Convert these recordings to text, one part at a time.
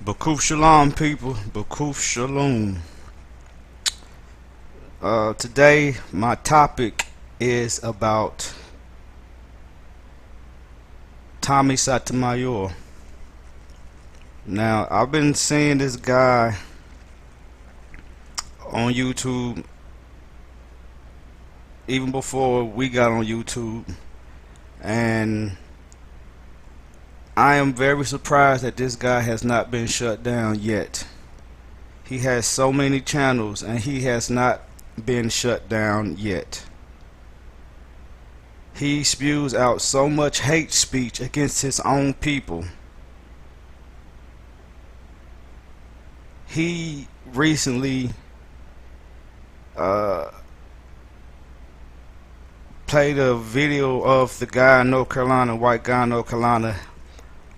Birekoth Shalum, people. Birekoth Shalum. Today, my topic is about Tommy Sotomayor. Now, I've been seeing this guy on YouTube even before we got on YouTube, and I am very surprised that this guy has not been shut down yet. He has so many channels and he has not been shut down yet. He spews out so much hate speech against his own people. He recently played a video of the guy in North Carolina, white guy in North Carolina,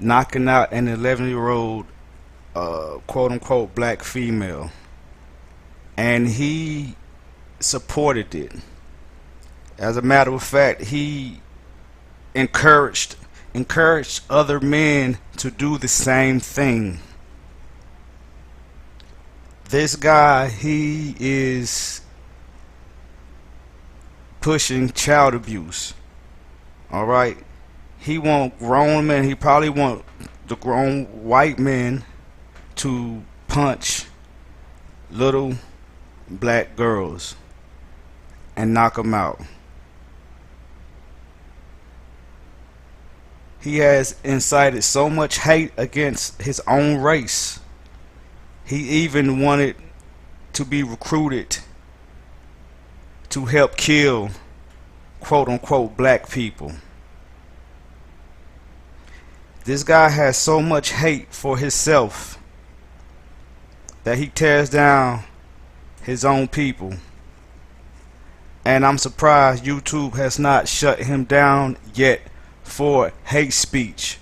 knocking out an 11-year-old quote-unquote black female, and he supported it. As a matter of fact, he encouraged other men to do the same thing. This guy, he is pushing child abuse. Alright? He want grown men, he probably want the grown white men to punch little black girls and knock them out. He has incited so much hate against his own race. He even wanted to be recruited to help kill quote-unquote black people. This guy has so much hate for himself that he tears down his own people. And I'm surprised YouTube has not shut him down yet for hate speech.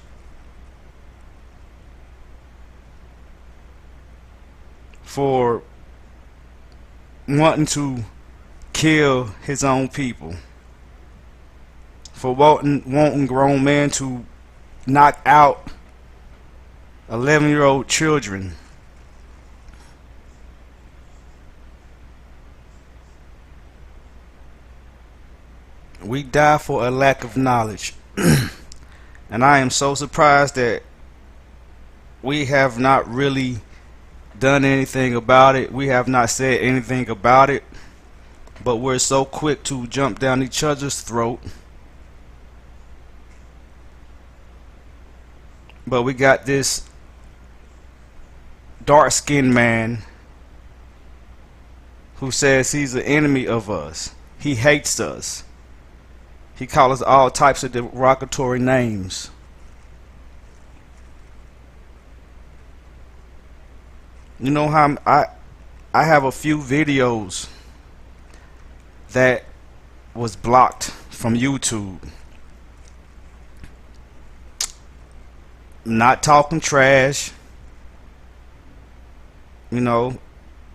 For wanting to kill his own people. For wanting grown men to knock out 11-year-old children. We die for a lack of knowledge. And I am so surprised that we have not really done anything about it. We have not said anything about it, but we're so quick to jump down each other's throat. But we got this dark-skinned man who says he's an enemy of us. He hates us. He calls us all types of derogatory names. You know how I have a few videos that was blocked from YouTube. Not talking trash, you know,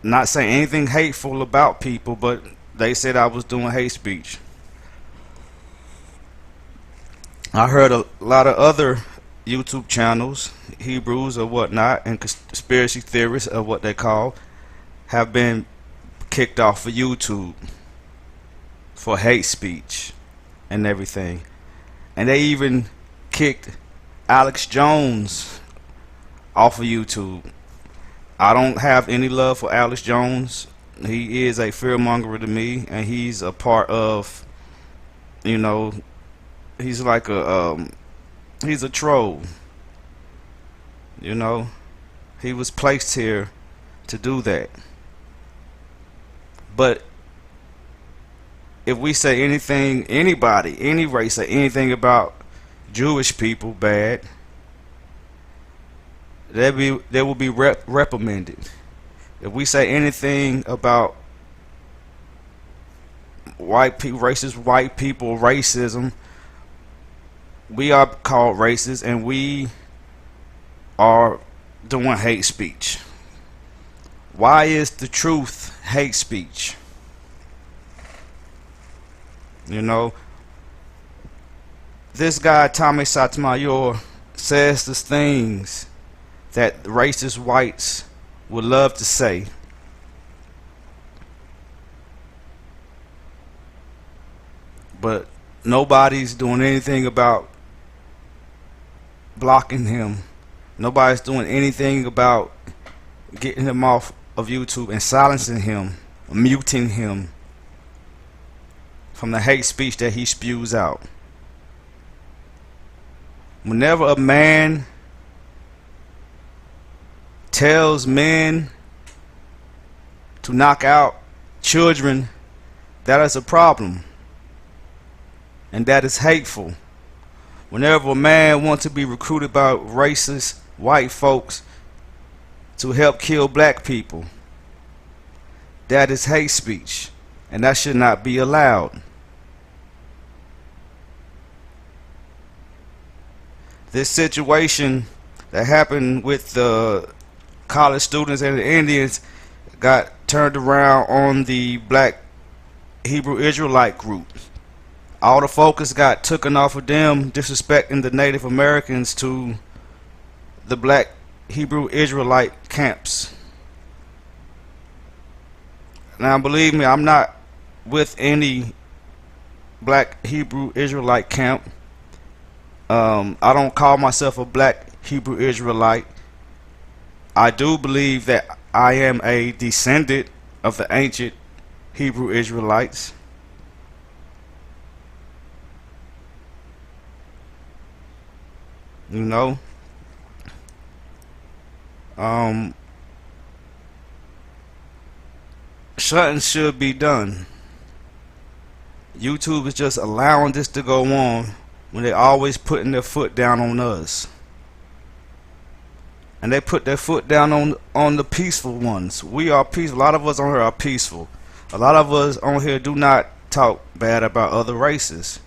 not saying anything hateful about people, but they said I was doing hate speech. I heard a lot of other YouTube channels, Hebrews or whatnot, and conspiracy theorists of what they call, have been kicked off of YouTube for hate speech and everything. And they even kicked Alex Jones off of YouTube. I don't have any love for Alex Jones. He is a fearmonger to me, and he's a part of, you know, he's like he's a troll. You know, he was placed here to do that. But if we say anything, anybody, any race, say anything about Jewish people bad, they will be reprimanded. If we say anything about white people, racist white people, racism, we are called racist, and we are doing hate speech. Why is the truth hate speech? You know, this guy Tommy Sotomayor says these things that racist whites would love to say. But nobody's doing anything about blocking him. Nobody's doing anything about getting him off of YouTube and silencing him, muting him from the hate speech that he spews out. Whenever a man tells men to knock out children, that is a problem. And that is hateful. Whenever a man wants to be recruited by racist white folks to help kill black people, that is hate speech, and that should not be allowed. This situation that happened with the college students and the Indians got turned around on the black Hebrew Israelite group. All the focus got taken off of them disrespecting the Native Americans to the black Hebrew Israelite camps. Now believe me, I'm not with any black Hebrew Israelite camp. I don't call myself a black Hebrew Israelite. I do believe that I am a descendant of the ancient Hebrew Israelites. You know, something should be done. YouTube is just allowing this to go on when they're always putting their foot down on us. And they put their foot down on the peaceful ones. We are peaceful. A lot of us on here are peaceful. A lot of us on here do not talk bad about other races.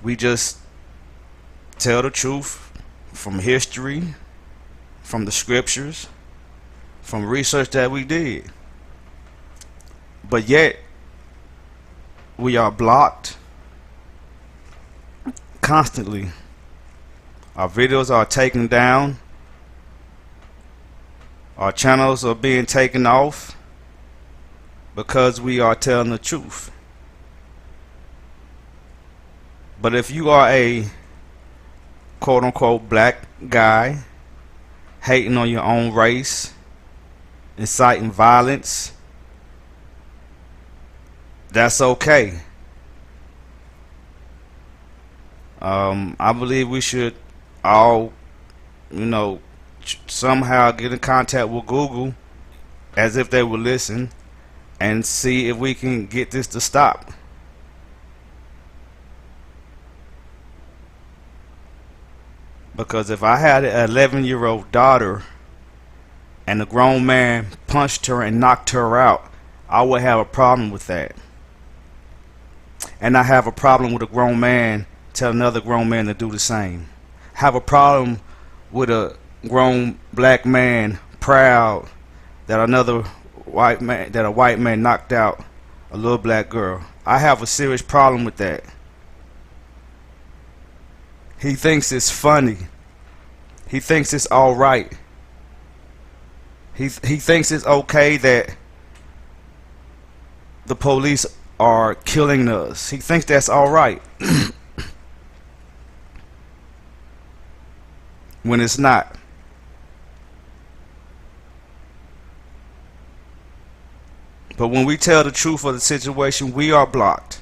We just tell the truth from history, from the scriptures, from research that we did. But yet, we are blocked constantly. Our videos are taken down. Our channels are being taken off because we are telling the truth. But if you are a quote unquote black guy hating on your own race, inciting violence, that's okay. I believe we should all, somehow get in contact with Google, as if they would listen, and see if we can get this to stop. Because if I had an 11-year-old daughter and a grown man punched her and knocked her out, I would have a problem with that. And I have a problem with a grown man telling another grown man to do the same. Have a problem with a grown black man proud that a white man knocked out a little black girl. I have a serious problem with that. He thinks it's funny. He thinks it's all right. He thinks it's okay that the police are killing us. He thinks that's all right. When it's not. But when we tell the truth of the situation, we are blocked.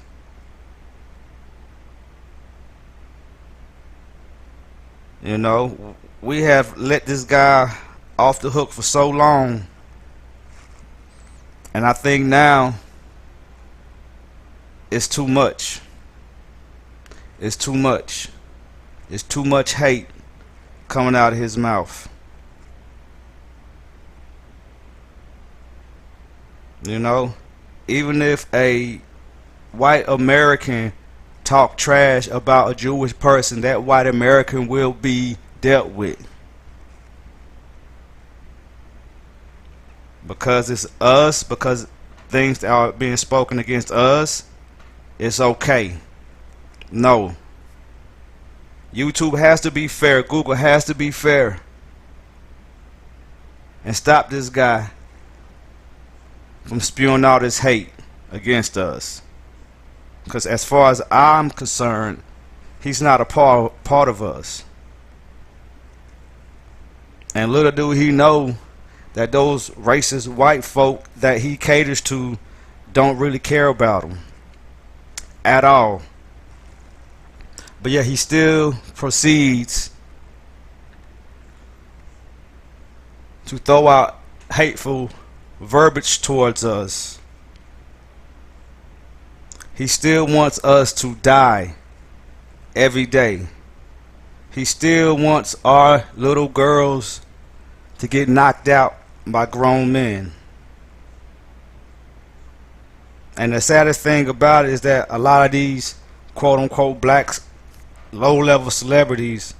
We have let this guy off the hook for so long, and I think now it's too much. It's too much. It's too much hate coming out of his mouth. Even if a white American talk trash about a Jewish person, that white American will be dealt with. Because it's us, because things that are being spoken against us, it's okay. No. YouTube has to be fair. Google has to be fair. and stop this guy from spewing all this hate against us. Because as far as I'm concerned, he's not a part of us. And little do he know that those racist white folk that he caters to don't really care about him at all. But yet he still proceeds to throw out hateful verbiage towards us. He still wants us to die every day. He still wants our little girls to get knocked out by grown men. And the saddest thing about it is that a lot of these quote unquote black low level celebrities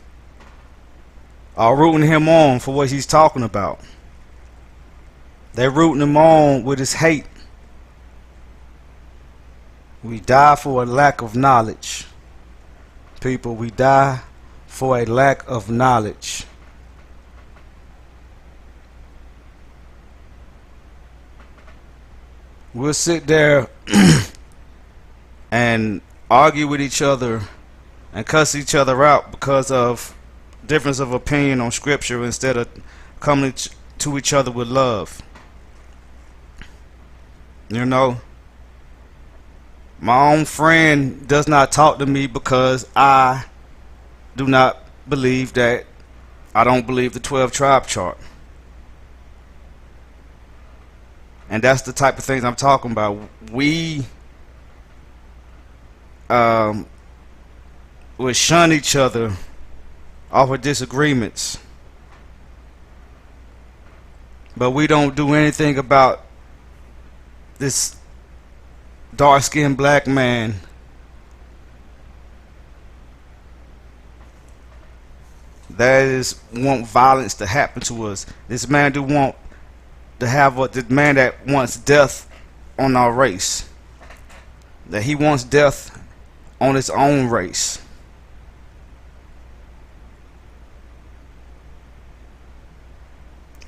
are rooting him on for what he's talking about. They're rooting him on with his hate. We die for a lack of knowledge. People, we die for a lack of knowledge. We'll sit there and argue with each other and cuss each other out because of difference of opinion on scripture instead of coming to each other with love. You know, my own friend does not talk to me because I do not believe that I don't believe the 12 tribe chart. And that's the type of things I'm talking about. We will shun each other off of disagreements, but we don't do anything about this dark-skinned black man that is want violence to happen to us. This man do want to have the man that wants death on our race. That he wants death on his own race.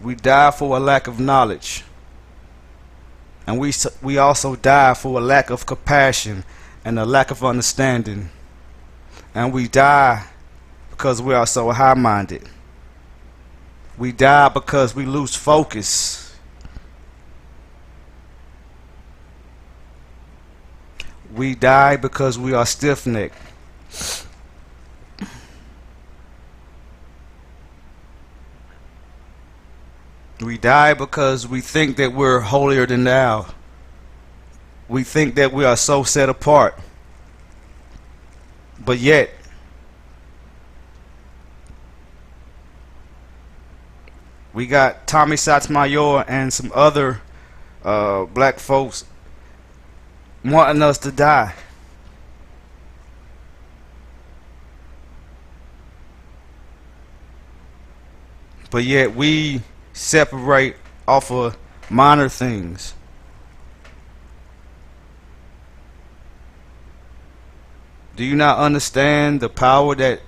We die for a lack of knowledge. And we also die for a lack of compassion and a lack of understanding. And we die because we are so high-minded. We die because we lose focus. We die because we are stiff-necked. We die because we think that we're holier than thou. We think that we are so set apart. But yet, we got Tommy Sotomayor and some other black folks wanting us to die. But yet we separate off of minor things. Do you not understand the power that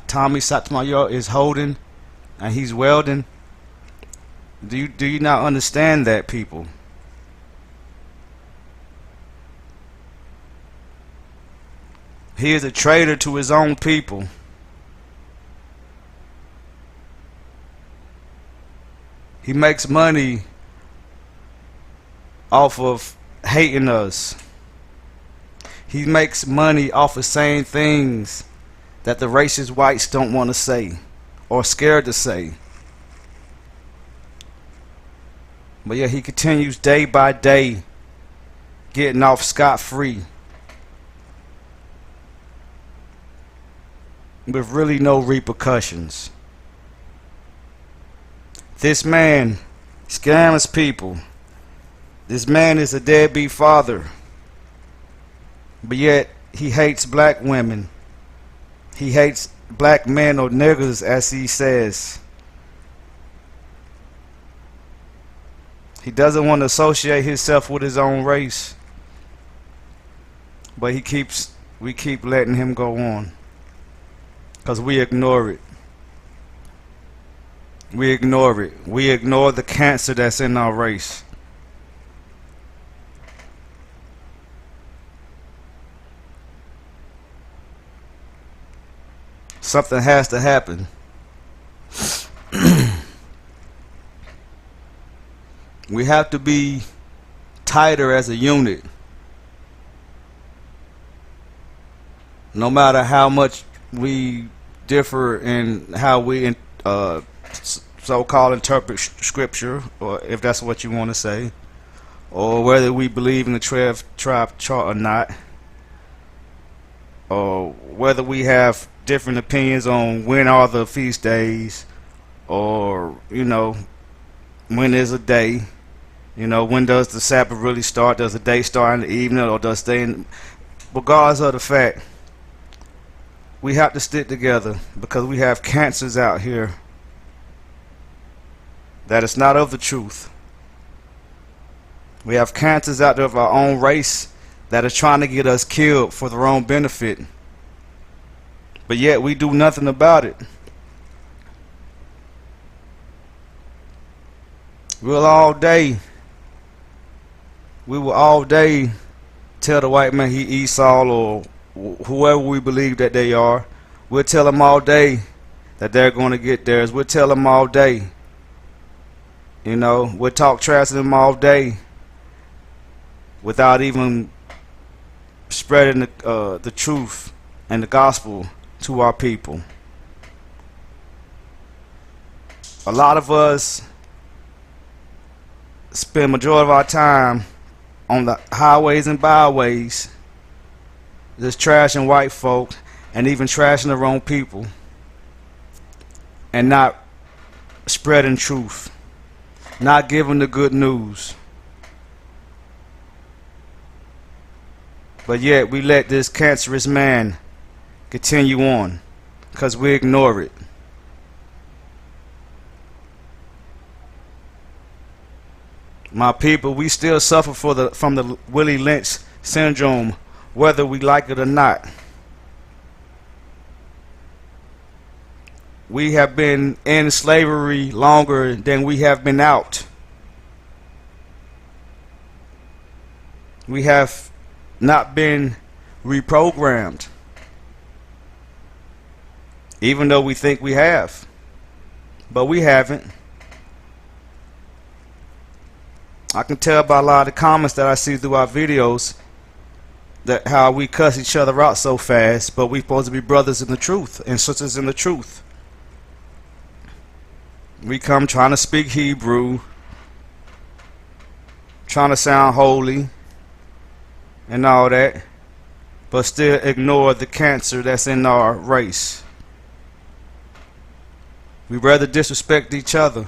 Tommy Sotomayor is holding and he's wielding? Do you not understand that, people? He is a traitor to his own people. He makes money off of hating us. He makes money off of saying things that the racist whites don't want to say or scared to say. But yeah, he continues day by day getting off scot-free with really no repercussions. This man scams people. This man is a deadbeat father. But yet he hates black women. He hates black men, or niggas as he says. He doesn't want to associate himself with his own race. But we keep letting him go on. Because we ignore it. We ignore it. We ignore the cancer that's in our race. Something has to happen. We have to be tighter as a unit. No matter how much we differ in how we so-called interpret scripture, or if that's what you want to say, or whether we believe in the tribe chart or not, or whether we have different opinions on when are the feast days, or when is a day, when does the Sabbath really start? Does the day start in the evening, or does it stay regardless of the fact, we have to stick together, because we have cancers out here that is not of the truth. We have cancers out there of our own race that are trying to get us killed for their own benefit, but yet we do nothing about it. We will all day tell the white man he Esau, or whoever we believe that they are. We'll tell them all day that they're going to get theirs. We'll tell them all day. We'll talk trash to them all day without even spreading the truth and the gospel to our people. A lot of us spend majority of our time on the highways and byways just trashing white folk and even trashing their own people, and not spreading truth, not giving the good news. But yet we let this cancerous man continue on because we ignore it. My people, we still suffer from the Willie Lynch syndrome, whether we like it or not. We have been in slavery longer than we have been out. We have not been reprogrammed, even though we think we have, but we haven't. I can tell by a lot of the comments that I see through our videos that how we cuss each other out so fast, but we're supposed to be brothers in the truth and sisters in the truth. We come trying to speak Hebrew, trying to sound holy and all that, but still ignore the cancer that's in our race. We rather disrespect each other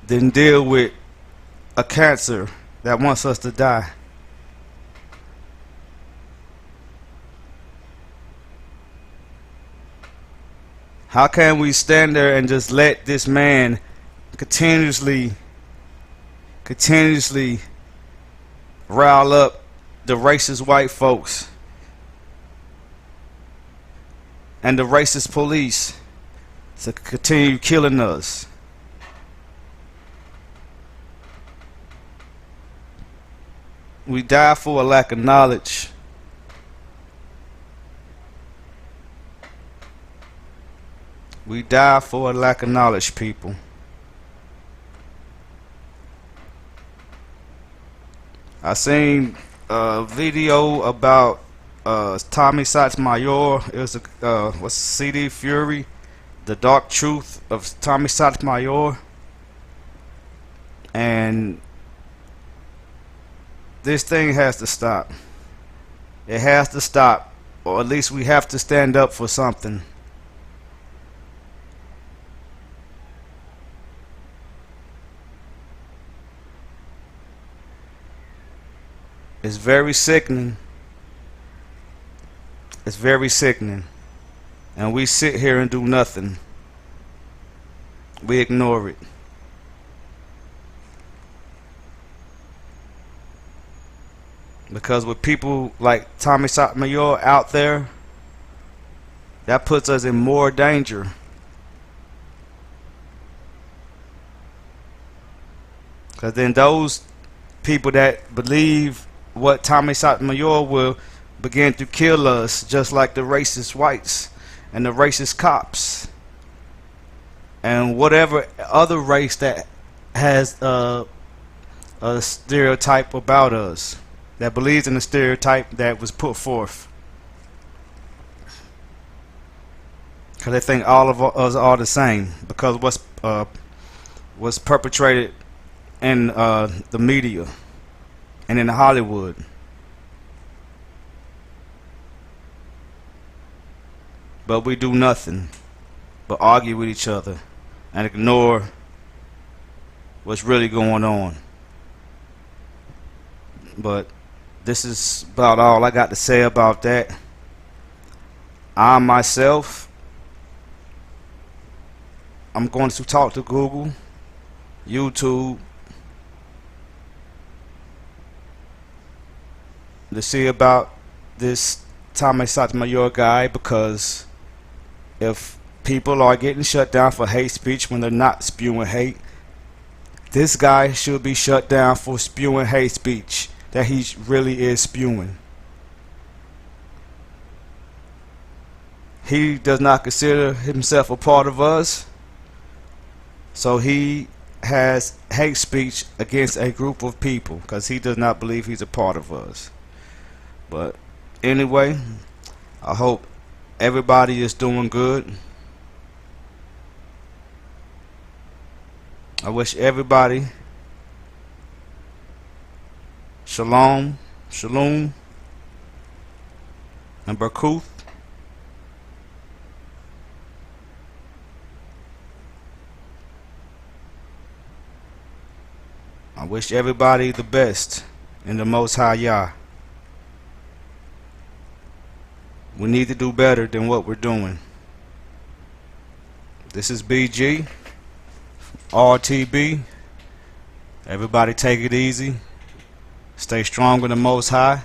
than deal with a cancer that wants us to die. How can we stand there and just let this man continuously rile up the racist white folks and the racist police to continue killing us? We die for a lack of knowledge. We die for a lack of knowledge, people. I seen a video about Tommy Sotomayor. It was a CD Fury, The Dark Truth of Tommy Sotomayor, and this thing has to stop. It has to stop, or at least we have to stand up for something. It's very sickening. It's very sickening. And we sit here and do nothing. We ignore it. Because with people like Tommy Sotomayor out there, that puts us in more danger. Because then those people that believe what Tommy Sotomayor will begin to kill us, just like the racist whites and the racist cops and whatever other race that has a stereotype about us, that believes in the stereotype that was put forth. Because they think all of us are the same because what's perpetrated in the media and in Hollywood. But we do nothing but argue with each other and ignore what's really going on. But this is about all I got to say about that. I myself, I'm going to talk to Google, YouTube, to see about this Tommy Sotomayor guy, because if people are getting shut down for hate speech when they're not spewing hate, this guy should be shut down for spewing hate speech that he really is spewing. He does not consider himself a part of us, so he has hate speech against a group of people because he does not believe he's a part of us. But anyway, I hope everybody is doing good. I wish everybody Shalom, Shalum, and Birekoth. I wish everybody the best in the Most High Yah. We need to do better than what we're doing. This is BG, RTB. Everybody take it easy. Stay strong in the Most High.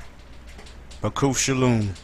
Birekoth Shalum.